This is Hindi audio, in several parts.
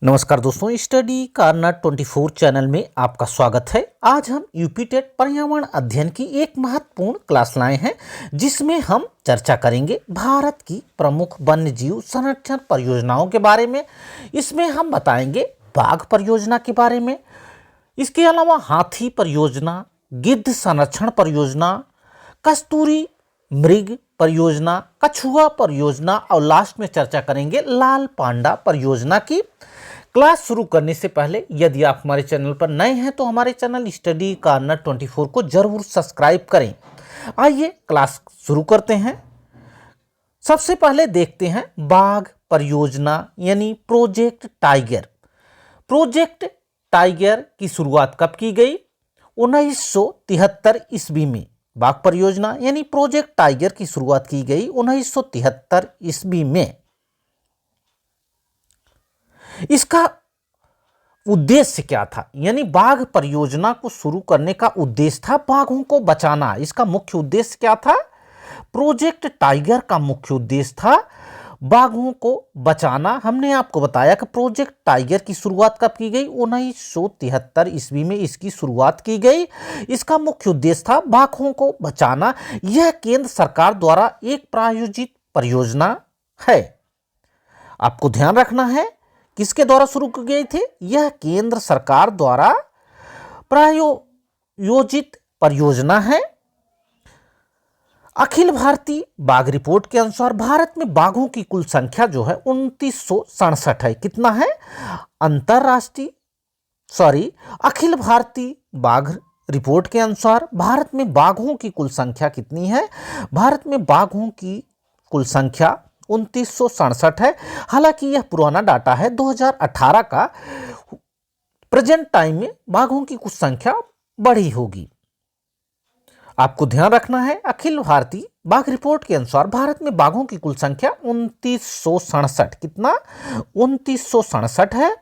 नमस्कार दोस्तों, स्टडी कार्नर 24 चैनल में आपका स्वागत है। आज हम यूपी टेट पर्यावरण अध्ययन की एक महत्वपूर्ण क्लास लाए हैं जिसमें हम चर्चा करेंगे भारत की प्रमुख वन्य जीव संरक्षण परियोजनाओं के बारे में। इसमें हम बताएंगे बाघ परियोजना के बारे में, इसके अलावा हाथी परियोजना, गिद्ध संरक्षण परियोजना, कस्तूरी मृग परियोजना, कछुआ परियोजना और लास्ट में चर्चा करेंगे लाल पांडा परियोजना की। क्लास शुरू करने से पहले यदि आप हमारे चैनल पर नए हैं तो हमारे चैनल स्टडी कार्नर 24 को जरूर सब्सक्राइब करें। आइए क्लास शुरू करते हैं। सबसे पहले देखते हैं बाघ परियोजना यानी प्रोजेक्ट टाइगर। प्रोजेक्ट टाइगर की शुरुआत कब की गई? 1973 ईस्वी में बाघ परियोजना यानी प्रोजेक्ट टाइगर की शुरुआत की गई 1973 ईस्वी में। इसका उद्देश्य क्या था? यानी बाघ परियोजना को शुरू करने का उद्देश्य था बाघों को बचाना। इसका मुख्य उद्देश्य क्या था? प्रोजेक्ट टाइगर का मुख्य उद्देश्य था बाघों को बचाना। हमने आपको बताया कि प्रोजेक्ट टाइगर की शुरुआत कब की गई? 1973 ईस्वी में इसकी शुरुआत की गई। इसका मुख्य उद्देश्य था बाघों को बचाना। यह केंद्र सरकार द्वारा एक प्रायोजित परियोजना है। आपको ध्यान रखना है किसके द्वारा शुरू की गई थी? यह केंद्र सरकार द्वारा प्रायोजित परियोजना है। अखिल भारतीय बाघ रिपोर्ट के अनुसार भारत में बाघों की कुल संख्या जो है 2967 है। कितना है? अखिल भारतीय बाघ रिपोर्ट के अनुसार भारत में बाघों की कुल संख्या कितनी है? भारत में बाघों की कुल संख्या 2967 है। हालांकि यह पुराना डाटा है 2018 का। प्रेजेंट टाइम में बाघों की कुछ संख्या बढ़ी होगी। आपको ध्यान रखना है अखिल भारतीय बाघ रिपोर्ट के अनुसार भारत में बाघों की कुल संख्या 2967। कितना? 2967 है।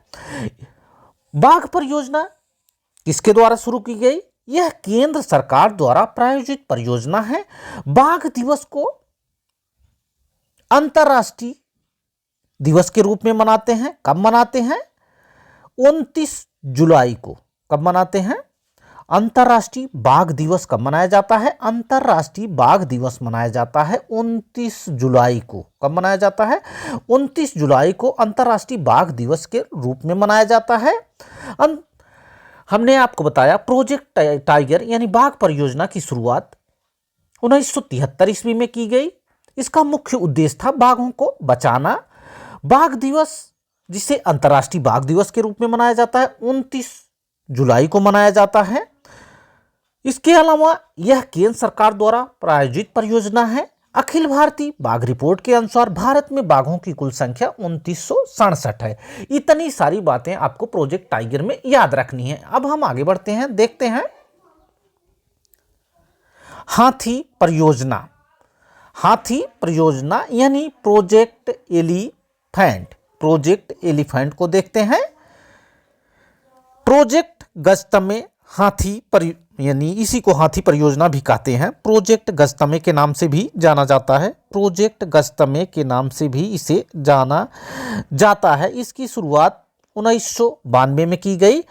बाघ परियोजना किसके द्वारा शुरू की गई? यह केंद्र सरकार द्वारा प्रायोजित परियोजना है। बाघ दिवस को अंतर्राष्ट्रीय दिवस के रूप में मनाते हैं। कब मनाते हैं? 29 जुलाई को। कब मनाते हैं? अंतर्राष्ट्रीय बाघ दिवस कब मनाया जाता है? अंतर्राष्ट्रीय बाघ दिवस मनाया जाता है 29 जुलाई को। कब मनाया जाता है? 29 जुलाई को अंतर्राष्ट्रीय बाघ दिवस के रूप में मनाया जाता है। हमने आपको बताया प्रोजेक्ट टाइगर यानी बाघ परियोजना की शुरुआत 1973 ईस्वी में की गई। इसका मुख्य उद्देश्य था बाघों को बचाना। बाघ दिवस, जिसे अंतर्राष्ट्रीय बाघ दिवस के रूप में मनाया जाता है, 29 जुलाई को मनाया जाता है। इसके अलावा यह केंद्र सरकार द्वारा प्रायोजित परियोजना है। अखिल भारतीय बाघ रिपोर्ट के अनुसार भारत में बाघों की कुल संख्या 2967 है। इतनी सारी बातें आपको प्रोजेक्ट टाइगर में याद रखनी है। अब हम आगे बढ़ते हैं, देखते हैं हाथी परियोजना। हाथी परियोजना यानी प्रोजेक्ट एलिफेंट। प्रोजेक्ट एलिफेंट को देखते हैं। प्रोजेक्ट गजतमे हाथी यानी इसी को हाथी परियोजना भी कहते हैं। प्रोजेक्ट गजतमे के नाम से भी जाना जाता है। प्रोजेक्ट गजतमे के नाम से भी इसे जाना जाता है। इसकी शुरुआत 1992 में की गई।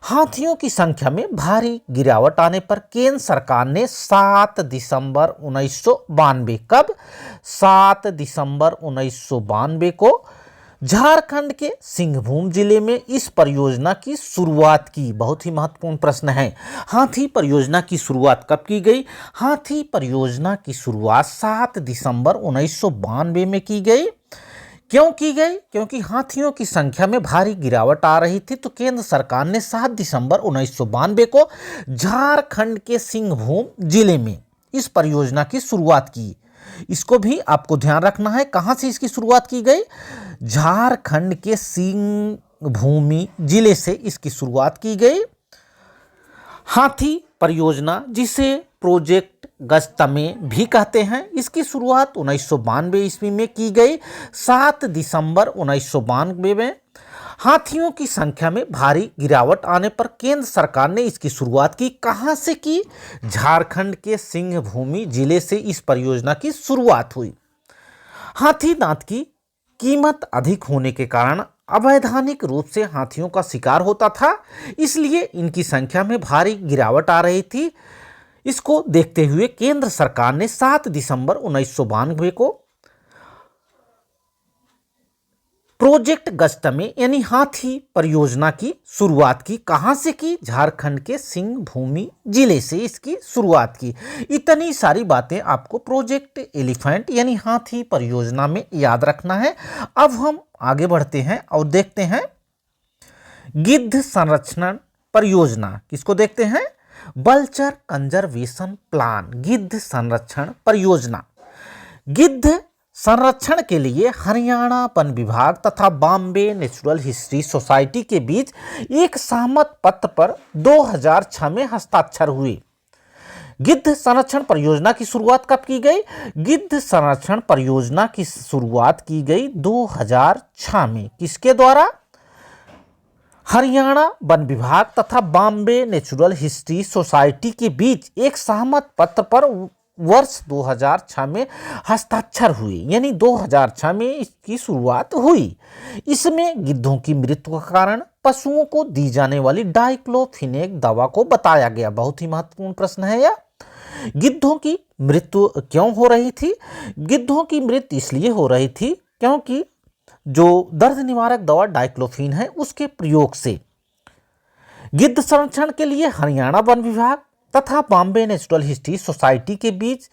हाथियों की संख्या में भारी गिरावट आने पर केंद्र सरकार ने 7 दिसंबर 1992 कब? 7 दिसंबर 1992 को झारखंड के सिंहभूम जिले में इस परियोजना की शुरुआत की। बहुत ही महत्वपूर्ण प्रश्न है। हाथी परियोजना की शुरुआत कब की गई? हाथी परियोजना की शुरुआत 7 दिसंबर 1992 में की गई। क्यों की गई? क्योंकि हाथियों की संख्या में भारी गिरावट आ रही थी, तो केंद्र सरकार ने 7 दिसंबर 1992 को झारखंड के सिंहभूम जिले में इस परियोजना की शुरुआत की। इसको भी आपको ध्यान रखना है। कहां से इसकी शुरुआत की गई? झारखंड के सिंहभूम जिले से इसकी शुरुआत की गई। हाथी परियोजना, जिसे प्रोजेक्ट गजतमे भी कहते हैं, इसकी शुरुआत 1992 ईस्वी में की गई। 7 दिसंबर 1992 में हाथियों की संख्या में भारी गिरावट आने पर केंद्र सरकार ने इसकी शुरुआत की। कहां से की? झारखंड के सिंहभूम जिले से इस परियोजना की शुरुआत हुई। हाथी दांत की कीमत अधिक होने के कारण अवैधानिक रूप से हाथियों का शिकार होता था, इसलिए इनकी संख्या में भारी गिरावट आ रही थी। इसको देखते हुए केंद्र सरकार ने 7 दिसंबर 1992 को प्रोजेक्ट गजतमे यानी हाथी परियोजना की शुरुआत की। कहां से की? झारखंड के सिंहभूमि जिले से इसकी शुरुआत की। इतनी सारी बातें आपको प्रोजेक्ट एलिफेंट यानी हाथी परियोजना में याद रखना है। अब हम आगे बढ़ते हैं और देखते हैं गिद्ध संरक्षण परियोजना। किसको देखते हैं? वल्चर कंजर्वेशन प्लान, गिद्ध संरक्षण परियोजना। गिद्ध संरक्षण के लिए हरियाणा वन विभाग तथा बॉम्बे नेचुरल हिस्ट्री सोसाइटी के बीच एक सहमत पत्र पर 2006 में हस्ताक्षर हुए। गिद्ध संरक्षण परियोजना की शुरुआत कब की गई? गिद्ध संरक्षण परियोजना की शुरुआत की गई 2006 में। किसके द्वारा? हरियाणा वन विभाग तथा बॉम्बे नेचुरल हिस्ट्री सोसाइटी के बीच एक सहमत पत्र पर वर्ष 2006 में हस्ताक्षर हुए, यानी 2006 में इसकी शुरुआत हुई। इसमें गिद्धों की मृत्यु का कारण पशुओं को दी जाने वाली डाइक्लोफिनेक दवा को बताया गया। बहुत ही महत्वपूर्ण प्रश्न है यह। गिद्धों की मृत्यु क्यों हो रही थी? गिद्धों की मृत्यु इसलिए हो रही थी क्योंकि जो दर्द निवारक दवा डाइक्लोफिन है उसके प्रयोग से। गिद्ध संरक्षण के लिए हरियाणा वन विभाग तथा बॉम्बे नेचुरल हिस्ट्री सोसाइटी के बीच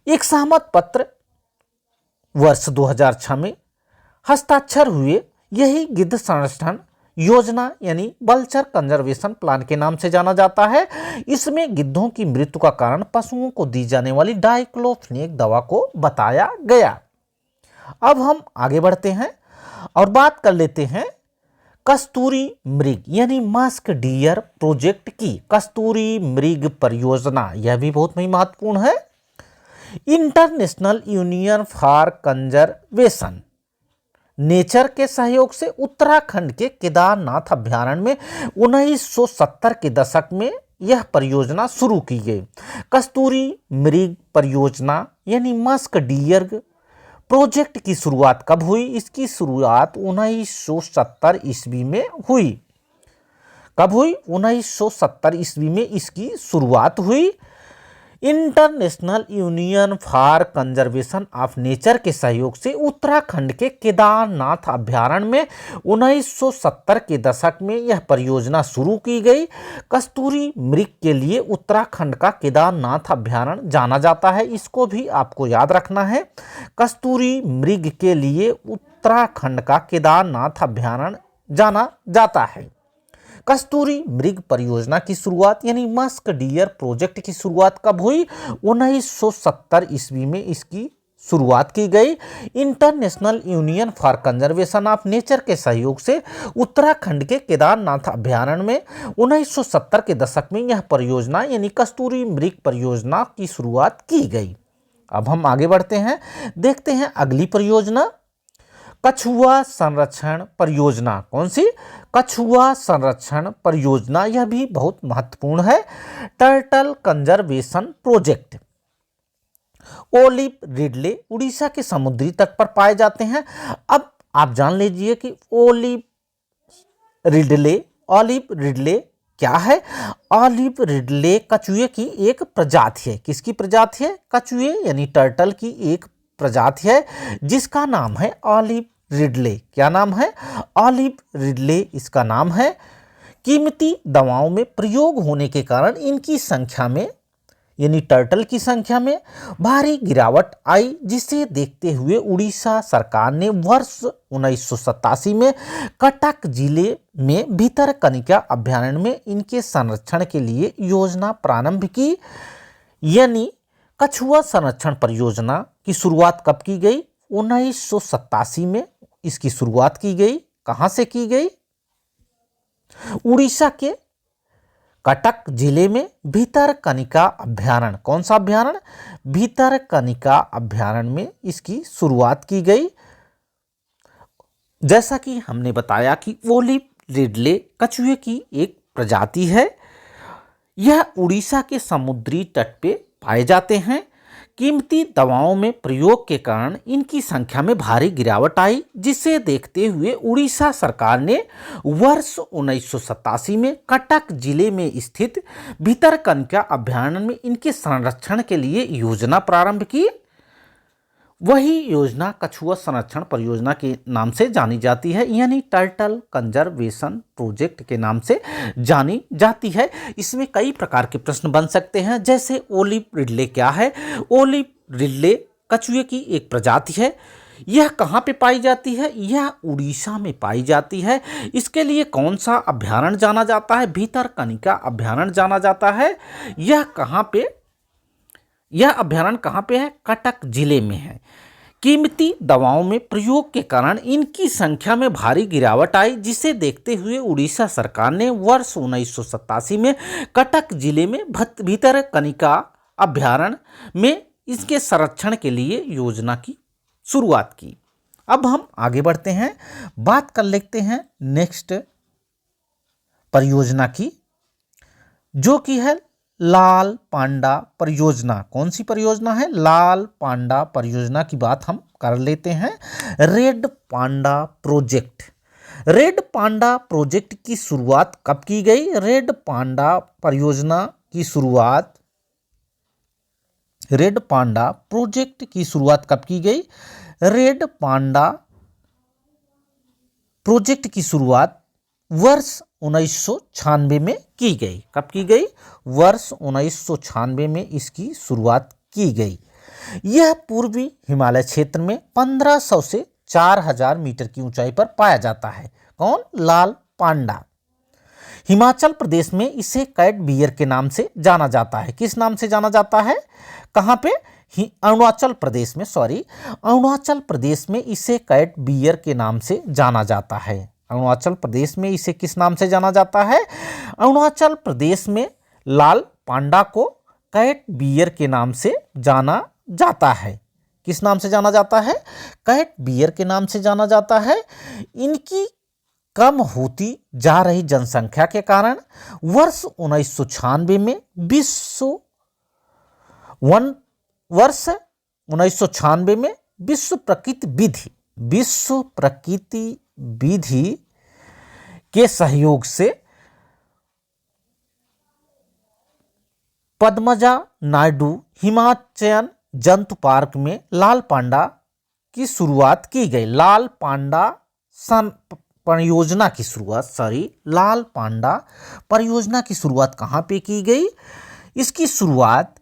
एक सहमत पत्र वर्ष 2006 में हस्ताक्षर हुए। यही गिद्ध संरक्षण योजना यानी वल्चर कंजर्वेशन प्लान के नाम से जाना जाता है। इसमें गिद्धों की मृत्यु का कारण पशुओं को दी जाने वाली डाइक्लोफिनेक दवा को बताया गया। अब हम आगे बढ़ते हैं और बात कर लेते हैं कस्तूरी मृग यानी मस्क डियर प्रोजेक्ट की। कस्तूरी मृग परियोजना यह भी बहुत ही महत्वपूर्ण है। International union for conservation nature के सहयोग से उत्तराखंड के केदारनाथ अभ्यारण्य में 1970 के दशक में यह परियोजना शुरू की गई। कस्तूरी मृग परियोजना यानी मस्क डियर प्रोजेक्ट की शुरुआत कब हुई? इसकी शुरुआत 1970 ईस्वी में हुई। कब हुई? 1970 ईस्वी में इसकी शुरुआत हुई। International union for conservation of nature के सहयोग से उत्तराखंड के केदारनाथ अभ्यारण्य में 1970 के दशक में यह परियोजना शुरू की गई। कस्तूरी मृग के लिए उत्तराखंड का केदारनाथ अभ्यारण्य जाना जाता है, इसको भी आपको याद रखना है। कस्तूरी मृग के लिए उत्तराखंड का केदारनाथ अभ्यारण्य जाना जाता है। कस्तूरी मृग परियोजना की शुरुआत यानी मस्क डियर प्रोजेक्ट की शुरुआत कब हुई? 1970 ईस्वी में इसकी शुरुआत की गई। International union for conservation of nature के सहयोग से उत्तराखंड के केदारनाथ अभ्यारण्य में 1970 के दशक में यह परियोजना यानी कस्तूरी मृग परियोजना की शुरुआत की गई। अब हम आगे बढ़ते हैं, देखते हैं अगली परियोजना कछुआ संरक्षण परियोजना। कौन सी? कछुआ संरक्षण परियोजना। यह भी बहुत महत्वपूर्ण है। Turtle conservation project. Olive Ridley Orissa के समुद्री तट पर पाए जाते हैं। अब आप जान लीजिए कि ओलिव रिडले क्या है? ओलिव रिडले कछुए की एक प्रजाति है। किसकी प्रजाति है? कछुए यानी टर्टल की एक प्रजाति है जिसका नाम है ओलिव रिडले। क्या नाम है? ओलिव रिडले इसका नाम है। कीमती दवाओं में प्रयोग होने के कारण इनकी संख्या में यानी टर्टल की संख्या में भारी गिरावट आई, जिसे देखते हुए उड़ीसा सरकार ने वर्ष 1987 में कटक जिले में भितरकनिका अभ्यारण्य में इनके संरक्षण के लिए योजना प्रारंभ की। यानी कछुआ संरक्षण परियोजना की शुरुआत कब की गई? 1987 में इसकी शुरुआत की गई। कहां से की गई? उड़ीसा के कटक जिले में भितरकनिका अभ्यारण्य। कौन सा अभ्यारण्य? भितरकनिका अभ्यारण्य में इसकी शुरुआत की गई। जैसा कि हमने बताया कि ओलिव रिडले कछुए की एक प्रजाति है। यह उड़ीसा के समुद्री तट पे पाए जाते हैं। कीमती दवाओं में प्रयोग के कारण इनकी संख्या में भारी गिरावट आई, जिसे देखते हुए उड़ीसा सरकार ने वर्ष 1987 में कटक जिले में स्थित भितरकनिका अभयारण्य में इनके संरक्षण के लिए योजना प्रारंभ की। वही योजना कछुआ संरक्षण परियोजना के नाम से जानी जाती है, यानी टर्टल कंजर्वेशन प्रोजेक्ट के नाम से जानी जाती है। इसमें कई प्रकार के प्रश्न बन सकते हैं, जैसे ओलिव रिडले क्या है। ओलिव रिडले कछुए की एक प्रजाति है। यह कहाँ पे पाई जाती है? यह उड़ीसा में पाई जाती है। इसके लिए कौन सा अभयारण्य जाना जाता है? भितरकनिका अभयारण्य जाना जाता है। यह अभयारण्य कहाँ पे है? कटक जिले में है। कीमती दवाओं में प्रयोग के कारण इनकी संख्या में भारी गिरावट आई, जिसे देखते हुए उड़ीसा सरकार ने वर्ष 1987 में कटक जिले में भितरकनिका अभयारण्य में इसके संरक्षण के लिए योजना की शुरुआत की। अब हम आगे बढ़ते हैं, बात कर लेते हैं नेक्स्ट परियोजना की, जो कि है लाल पांडा परियोजना। कौन सी परियोजना है? लाल पांडा परियोजना की बात हम कर लेते हैं। Red panda project. Red panda project की शुरुआत कब की गई? रेड पांडा परियोजना की शुरुआत, रेड पांडा प्रोजेक्ट की शुरुआत कब की गई? रेड पांडा प्रोजेक्ट की शुरुआत वर्ष 1996 में की गई। कब की गई? वर्ष 1996 में इसकी शुरुआत की गई। यह पूर्वी हिमालय क्षेत्र में 1500 से 4000 मीटर की ऊंचाई पर पाया जाता है। कौन? लाल पांडा। हिमाचल प्रदेश में इसे कैट बियर के नाम से जाना जाता है। किस नाम से जाना जाता है? कहाँ पे? अरुणाचल प्रदेश में, अरुणाचल प्रदेश में इसे कैट बियर के नाम से जाना जाता है। अरुणाचल प्रदेश में इसे किस नाम से जाना जाता है? अरुणाचल प्रदेश में लाल पांडा को कैट बियर के नाम से जाना जाता है। किस नाम से जाना जाता है? कैट बियर के नाम से जाना जाता है। इनकी कम होती जा रही जनसंख्या के कारण वर्ष 1996 में विश्व प्रकृति विधि के सहयोग से पद्मजा नायडू हिमाचल जंतु पार्क में लाल पांडा की शुरुआत की गई। लाल पांडा परियोजना की शुरुआत, लाल पांडा परियोजना की शुरुआत कहाँ पे की गई? इसकी शुरुआत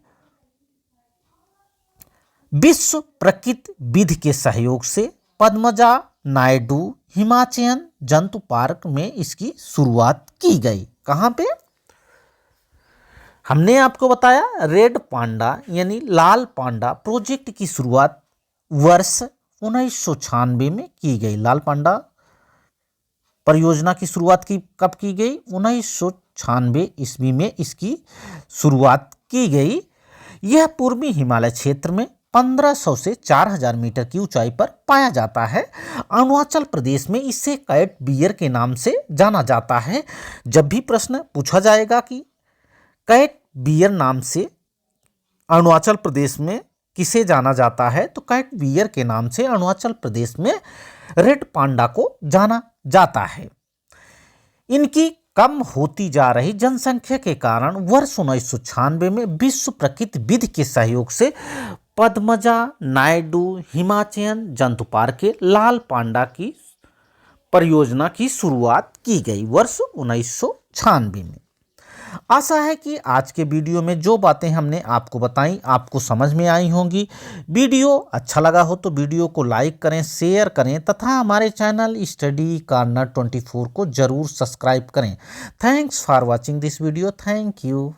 विश्व प्रकृति विधि के सहयोग से पद्मजा नायडू हिमाचल जंतु पार्क में इसकी शुरुआत की गई। कहाँ पे? हमने आपको बताया रेड पांडा यानी लाल पांडा प्रोजेक्ट की शुरुआत वर्ष 1996 में की गई। लाल पांडा परियोजना की शुरुआत कब की गई? 1996 ईस्वी में इसकी शुरुआत की गई। यह पूर्वी हिमालय क्षेत्र में 1500 से 4000 मीटर की ऊंचाई पर पाया जाता है। अरुणाचल प्रदेश में इसे कैट बियर के नाम से जाना जाता है। जब भी प्रश्न पूछा जाएगा कि कैट बियर नाम से अरुणाचल प्रदेश में किसे जाना जाता है, तो कैट बियर के नाम से अरुणाचल प्रदेश में रेड पांडा को जाना जाता है। इनकी कम होती जा रही जनसंख्या के कारण वर्ष 1996 में विश्व प्रकृति विधि के सहयोग से पद्मजा नायडू हिमाचल जंतु पार्क के लाल पांडा की परियोजना की शुरुआत की गई वर्ष 1996 में। आशा है कि आज के वीडियो में जो बातें हमने आपको बताई आपको समझ में आई होंगी। वीडियो अच्छा लगा हो तो वीडियो को लाइक करें, शेयर करें तथा हमारे चैनल स्टडी कॉर्नर 24 को जरूर सब्सक्राइब करें। Thanks for watching this video. Thank you.